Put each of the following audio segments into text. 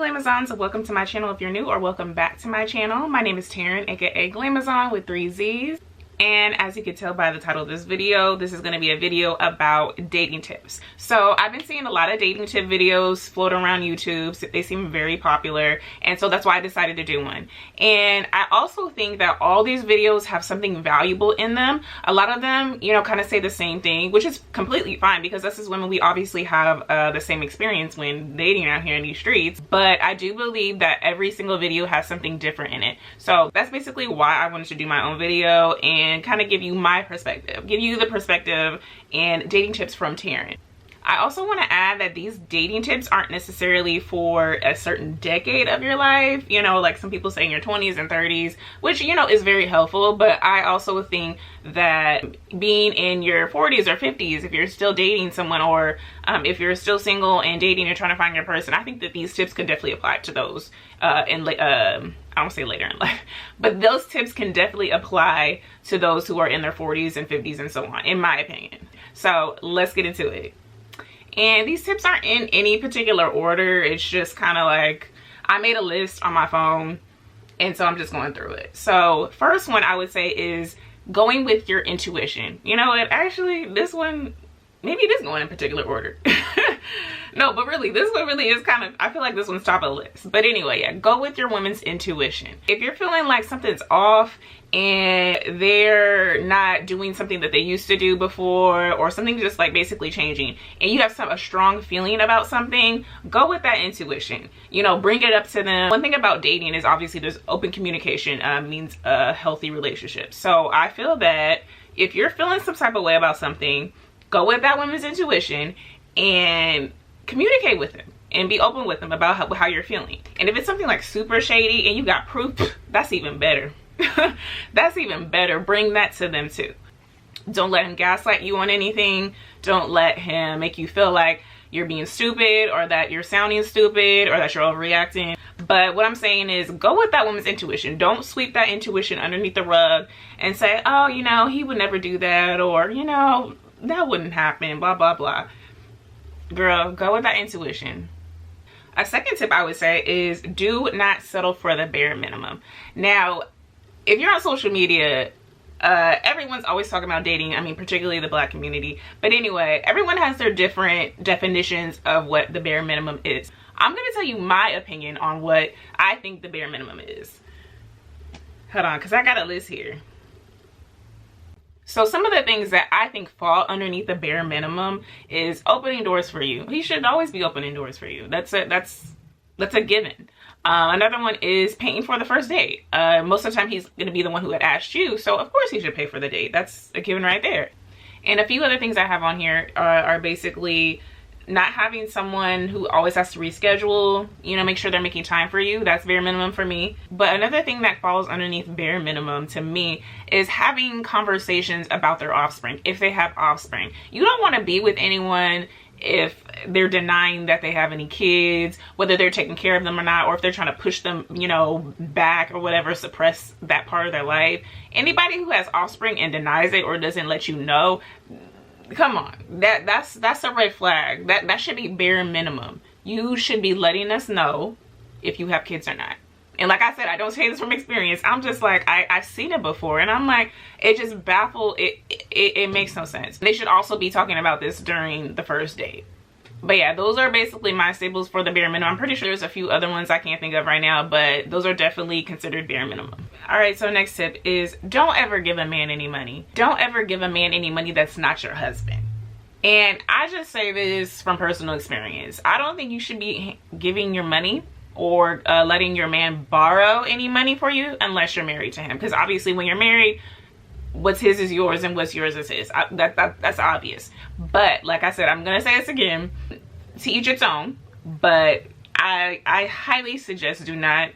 Glamazons, welcome to my channel if you're new, or welcome back to my channel. My name is Taryn, aka Glamazon with 3 Z's. And as you can tell by the title of this video, this is going to be a video about dating tips. So I've been seeing a lot of dating tip videos float around YouTube. They seem very popular, and so that's why I decided to do one. And I also think that all these videos have something valuable in them. A lot of them, you know, kind of say the same thing, which is completely fine because us as women, we obviously have the same experience when dating out here in these streets. But I do believe that every single video has something different in it. So that's basically why I wanted to do my own video and kind of give you my perspective, give you the perspective and dating tips from Taryn. I also want to add that these dating tips aren't necessarily for a certain decade of your life. You know, like some people say in your 20s and 30s, which, you know, is very helpful. But I also think that being in your 40s or 50s, if you're still dating someone, or if you're still single and dating and trying to find your person, I think that these tips can definitely apply to those I don't say later in life, but those tips can definitely apply to those who are in their 40s and 50s and so on, in my opinion. So let's get into it. And these tips aren't in any particular order. It's just kind of like I made a list on my phone, and so I'm just going through it. So first one I would say is going with your intuition. You know what? Actually, this one, maybe it is going in particular order. No, but really, this one really is kind of, I feel like this one's top of the list. But anyway, yeah, go with your woman's intuition. If you're feeling like something's off and they're not doing something that they used to do before, or something just like basically changing, and you have a strong feeling about something, go with that intuition. You know, bring it up to them. One thing about dating is obviously there's open communication means a healthy relationship. So I feel that if you're feeling some type of way about something, go with that woman's intuition and communicate with them and be open with them about how you're feeling. And if it's something like super shady and you got proof, that's even better. That's even better. Bring that to them too. Don't let him gaslight you on anything. Don't let him make you feel like you're being stupid, or that you're sounding stupid, or that you're overreacting. But what I'm saying is, go with that woman's intuition. Don't sweep that intuition underneath the rug and say, oh, you know, he would never do that, or, you know, that wouldn't happen, blah, blah, blah. Girl, go with that intuition. A second tip I would say is do not settle for the bare minimum. Now, if you're on social media, everyone's always talking about dating. I mean, particularly the Black community. But anyway, everyone has their different definitions of what the bare minimum is. I'm going to tell you my opinion on what I think the bare minimum is. Hold on, because I got a list here. So some of the things that I think fall underneath the bare minimum is opening doors for you. He should always be opening doors for you. That's a given. Another one is paying for the first date. Most of the time he's going to be the one who had asked you, so of course he should pay for the date. That's a given right there. And a few other things I have on here are basically not having someone who always has to reschedule, you know, make sure they're making time for you. That's bare minimum for me. But another thing that falls underneath bare minimum to me is having conversations about their offspring, if they have offspring. You don't want to be with anyone if they're denying that they have any kids, whether they're taking care of them or not, or if they're trying to push them, you know, back or whatever, suppress that part of their life. Anybody who has offspring and denies it or doesn't let you know, come on, that's a red flag. That should be bare minimum. You should be letting us know if you have kids or not. And like I said, I don't say this from experience. I'm just like, I've seen it before, and I'm like, it just baffles, it makes no sense. They should also be talking about this during the first date. But yeah, those are basically my staples for the bare minimum. I'm pretty sure there's a few other ones I can't think of right now, but those are definitely considered bare minimum. All right, so next tip is don't ever give a man any money. Don't ever give a man any money that's not your husband. And I just say this from personal experience. I don't think you should be giving your money or letting your man borrow any money for you unless you're married to him. Because obviously when you're married, what's his is yours and what's yours is his. That's obvious. But like I said, I'm gonna say this again, to each its own. But I highly suggest do not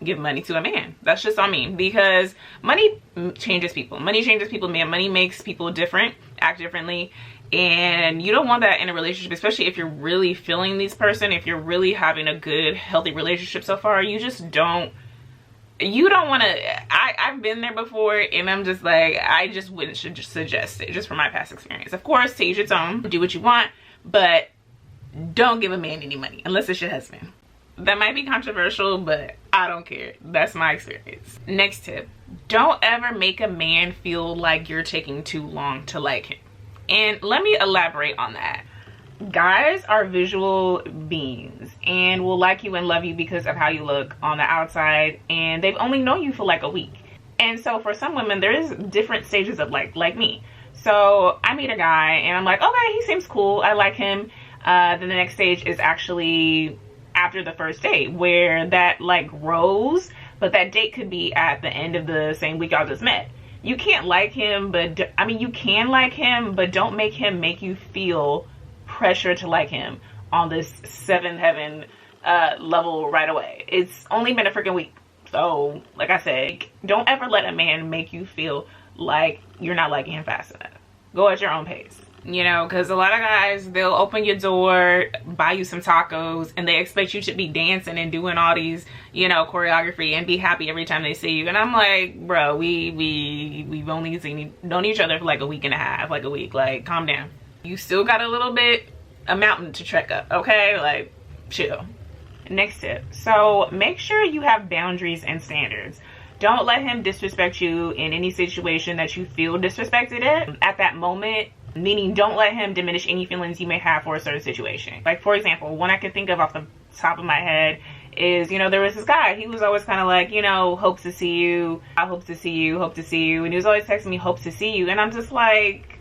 give money to a man. That's just on me, because money changes people. Money changes people, man. Money makes people different, act differently. And you don't want that in a relationship, especially if you're really feeling this person, if you're really having a good, healthy relationship so far. You just don't, you don't want to, I've been there before, and I'm just like, I just wouldn't suggest it, just from my past experience. Of course, to each its own, do what you want, but don't give a man any money unless it's your husband. That might be controversial, but I don't care. That's my experience. Next tip, don't ever make a man feel like you're taking too long to like him. And let me elaborate on that. Guys are visual beings and will like you and love you because of how you look on the outside, and they've only known you for like a week. And so for some women, there's different stages of like me. So I meet a guy and I'm like, okay, he seems cool, I like him. Then the next stage is actually after the first date, where that like grows, but that date could be at the end of the same week y'all just met. You can't like him, but I mean, you can like him, but don't make him make you feel pressure to like him on this seventh heaven level right away. It's only been a freaking week. So like I said, don't ever let a man make you feel like you're not liking him fast enough. Go at your own pace. You know, because a lot of guys, they'll open your door, buy you some tacos, and they expect you to be dancing and doing all these, you know, choreography and be happy every time they see you. And I'm like, bro, we've only known each other for like a week and a half, like a week. Like, calm down. You still got a mountain to trek up, okay? Like, chill. Next tip. So make sure you have boundaries and standards. Don't let him disrespect you in any situation that you feel disrespected in at that moment. Meaning, don't let him diminish any feelings you may have for a certain situation. Like, for example, one I can think of off the top of my head is, you know, there was this guy. He was always kind of like, you know, hopes to see you. I hope to see you, hope to see you. And he was always texting me, hopes to see you. And I'm just like,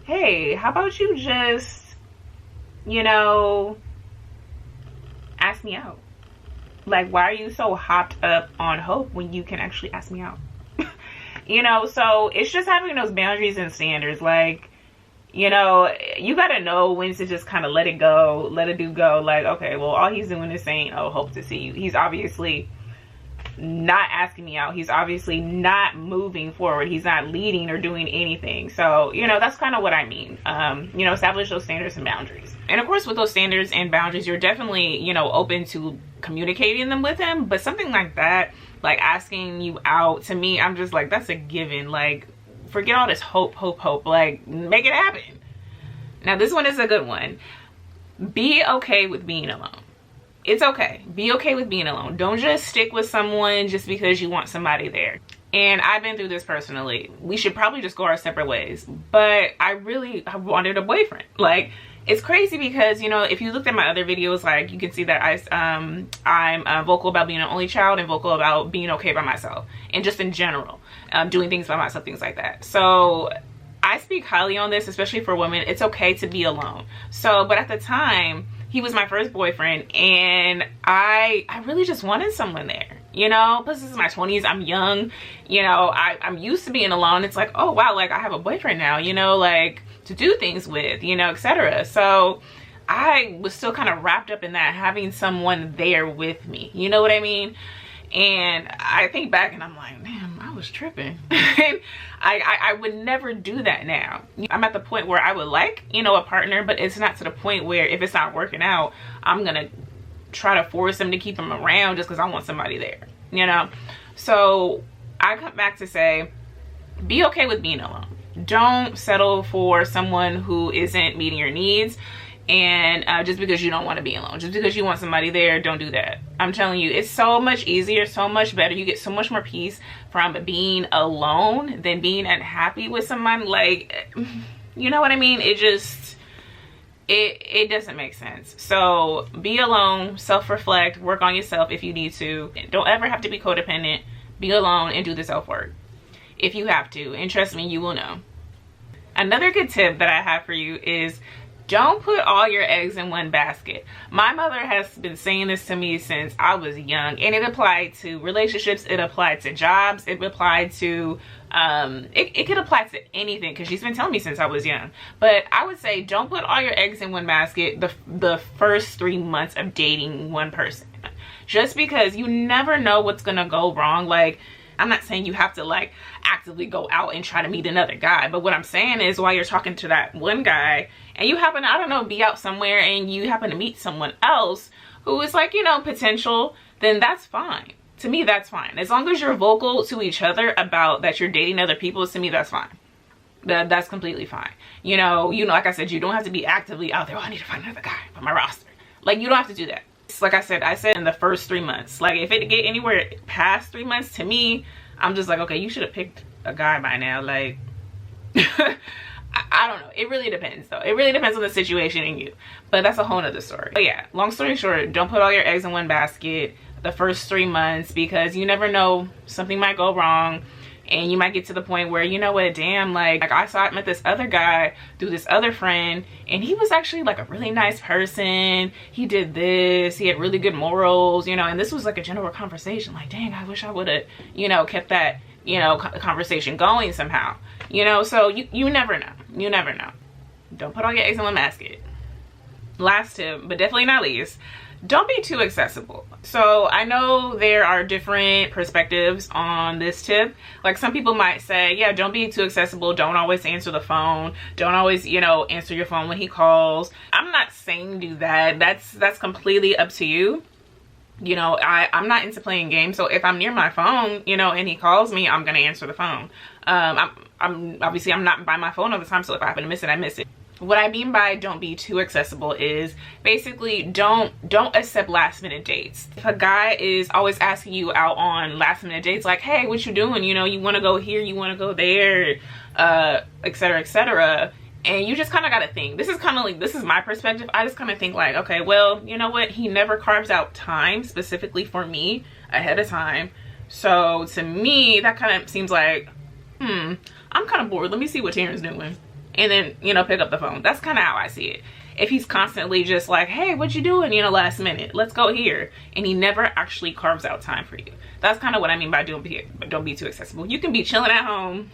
hey, how about you just, you know, ask me out? Like, why are you so hopped up on hope when you can actually ask me out? You know, so it's just having those boundaries and standards. Like, you know, you gotta know when to just kind of let it go, let a dude go. Like, okay, well, all he's doing is saying, oh, hope to see you. He's obviously not asking me out. He's obviously not moving forward. He's not leading or doing anything. So, you know, that's kind of what I mean. You know, establish those standards and boundaries. And of course, with those standards and boundaries, you're definitely, you know, open to communicating them with him. But something like that, like asking you out, to me, I'm just like, that's a given. Like, forget all this hope, like, make it happen. Now, this one is a good one. Be okay with being alone. It's okay. Be okay with being alone. Don't just stick with someone just because you want somebody there. And I've been through this personally. We should probably just go our separate ways. But I wanted a boyfriend. Like, it's crazy because, you know, if you looked at my other videos, like, you can see that I'm vocal about being an only child and vocal about being okay by myself. And just in general, doing things by myself, things like that. So I speak highly on this, especially for women. It's okay to be alone. So, but at the time, he was my first boyfriend, and I really just wanted someone there. You know, plus this is my 20s, I'm young, you know, I'm used to being alone. It's like, oh wow, like I have a boyfriend now, you know, like to do things with, you know, etc. So I was still kind of wrapped up in that, having someone there with me, you know what I mean? And I think back and I'm like, damn, I was tripping. I would never do that now. I'm at the point where I would like, you know, a partner, but it's not to the point where if it's not working out, I'm gonna try to force him to keep him around just because I want somebody there, you know? So I come back to say, be okay with being alone. Don't settle for someone who isn't meeting your needs. And just because you don't want to be alone, just because you want somebody there, don't do that. I'm telling you, it's so much easier, so much better. You get so much more peace from being alone than being unhappy with someone. Like, you know what I mean? It just, it doesn't make sense. So be alone, self-reflect, work on yourself if you need to. Don't ever have to be codependent. Be alone and do the self-work if you have to. And trust me, you will know. Another good tip that I have for you is don't put all your eggs in one basket. My mother has been saying this to me since I was young, and it applied to relationships, it applied to jobs, it applied to, it could apply to anything, because she's been telling me since I was young. But I would say don't put all your eggs in one basket the first 3 months of dating one person. Just because you never know what's gonna go wrong. Like, I'm not saying you have to like actively go out and try to meet another guy, but what I'm saying is while you're talking to that one guy and you happen to, I don't know, be out somewhere and you happen to meet someone else who is like, you know, potential, then that's fine. To me, that's fine. As long as you're vocal to each other about that you're dating other people, to me, that's fine. That's completely fine. You know, like I said, you don't have to be actively out there, oh, I need to find another guy for my roster. Like, you don't have to do that. Like I said in the first 3 months. Like if it get anywhere past 3 months, to me, I'm just like, okay, you should have picked a guy by now. Like, I don't know. It really depends though. It really depends on the situation and you. But that's a whole nother story. But yeah, long story short, don't put all your eggs in one basket the first 3 months, because you never know, something might go wrong. And you might get to the point where, you know what, damn, like I met this other guy through this other friend, and he was actually like a really nice person. He did this, he had really good morals, you know, and this was like a general conversation. Like, dang, I wish I would have, you know, kept that, you know, conversation going somehow, you know. So you never know. You never know. Don't put all your eggs in one basket. Last tip, but definitely not least, don't be too accessible. So I know there are different perspectives on this tip. Like some people might say, yeah, don't be too accessible. Don't always answer the phone. Don't always, you know, answer your phone when he calls. I'm not saying do that. That's completely up to you. You know, I'm not into playing games. So if I'm near my phone, you know, and he calls me, I'm going to answer the phone. I'm obviously I'm not by my phone all the time. So if I happen to miss it, I miss it. What I mean by don't be too accessible is basically don't accept last minute dates. If a guy is always asking you out on last minute dates, like, hey, what you doing? You know, you want to go here, you want to go there, etc., etc. And you just kind of got to think. This is kind of like, this is my perspective. I just kind of think like, okay, well, you know what? He never carves out time specifically for me ahead of time. So to me, that kind of seems like, I'm kind of bored. Let me see what Terrence's doing. And then, you know, pick up the phone. That's kind of how I see it. If he's constantly just like, hey, what you doing, you know, last minute, let's go here, and he never actually carves out time for you, that's kind of what I mean by don't be too accessible. You can be chilling at home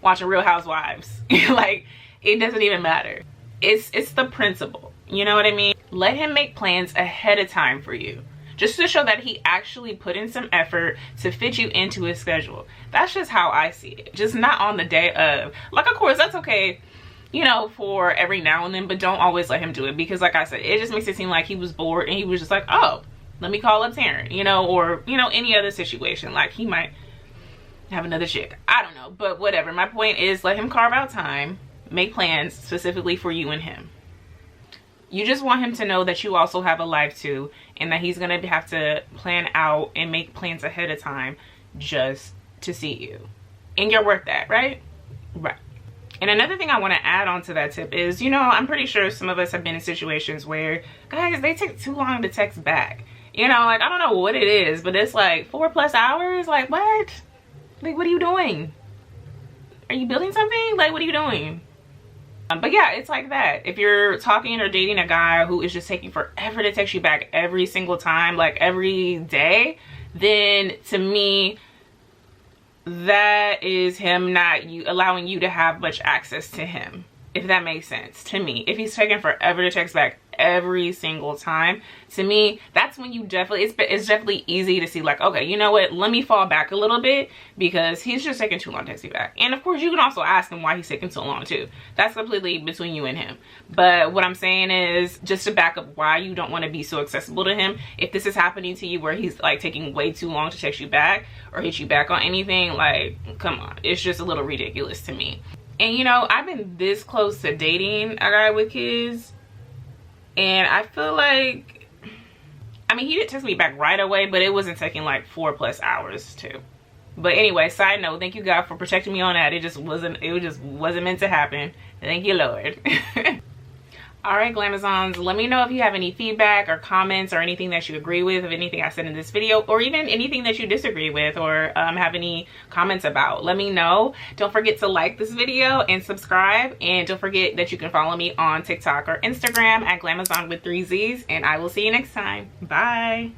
watching Real Housewives. Like, it doesn't even matter. It's the principle, you know what I mean? Let him make plans ahead of time for you, just to show that he actually put in some effort to fit you into his schedule. That's just how I see it. Just not on the day of. Like, of course, that's okay, you know, for every now and then, but don't always let him do it, because like I said, it just makes it seem like he was bored and he was just like, oh, let me call up Taryn, you know, or, you know, any other situation. Like, he might have another chick. I don't know, but whatever. My point is, let him carve out time, make plans specifically for you and him. You just want him to know that you also have a life too, and that he's gonna have to plan out and make plans ahead of time just to see you. And you're worth that, right? Right. And another thing I want to add on to that tip is, you know, I'm pretty sure some of us have been in situations where guys, they take too long to text back. You know, like, I don't know what it is, but it's like 4+ hours. Like, what? Like, what are you doing? Are you building something? Like, what are you doing? But yeah, it's like that. If you're talking or dating a guy who is just taking forever to text you back every single time, like every day, then to me, that is him not allowing you to have much access to him, if that makes sense to me. If he's taking forever to text back every single time, to me, that's when you definitely, it's definitely easy to see like, okay, you know what, let me fall back a little bit, because he's just taking too long to text you back. And of course, you can also ask him why he's taking so long too. That's completely between you and him. But what I'm saying is, just to back up why you don't want to be so accessible to him, if this is happening to you where he's like taking way too long to text you back or hit you back on anything, like, come on, it's just a little ridiculous to me. And you know, I've been this close to dating a guy with kids, and I feel like, I mean, he didn't text me back right away, but it wasn't taking like 4+ hours too. But anyway, side note, thank you God for protecting me on that. It just wasn't meant to happen. Thank you, Lord. All right, Glamazons, let me know if you have any feedback or comments or anything that you agree with, of anything I said in this video, or even anything that you disagree with, or have any comments about. Let me know. Don't forget to like this video and subscribe, and don't forget that you can follow me on TikTok or Instagram at Glamazon with 3 Z's, and I will see you next time. Bye.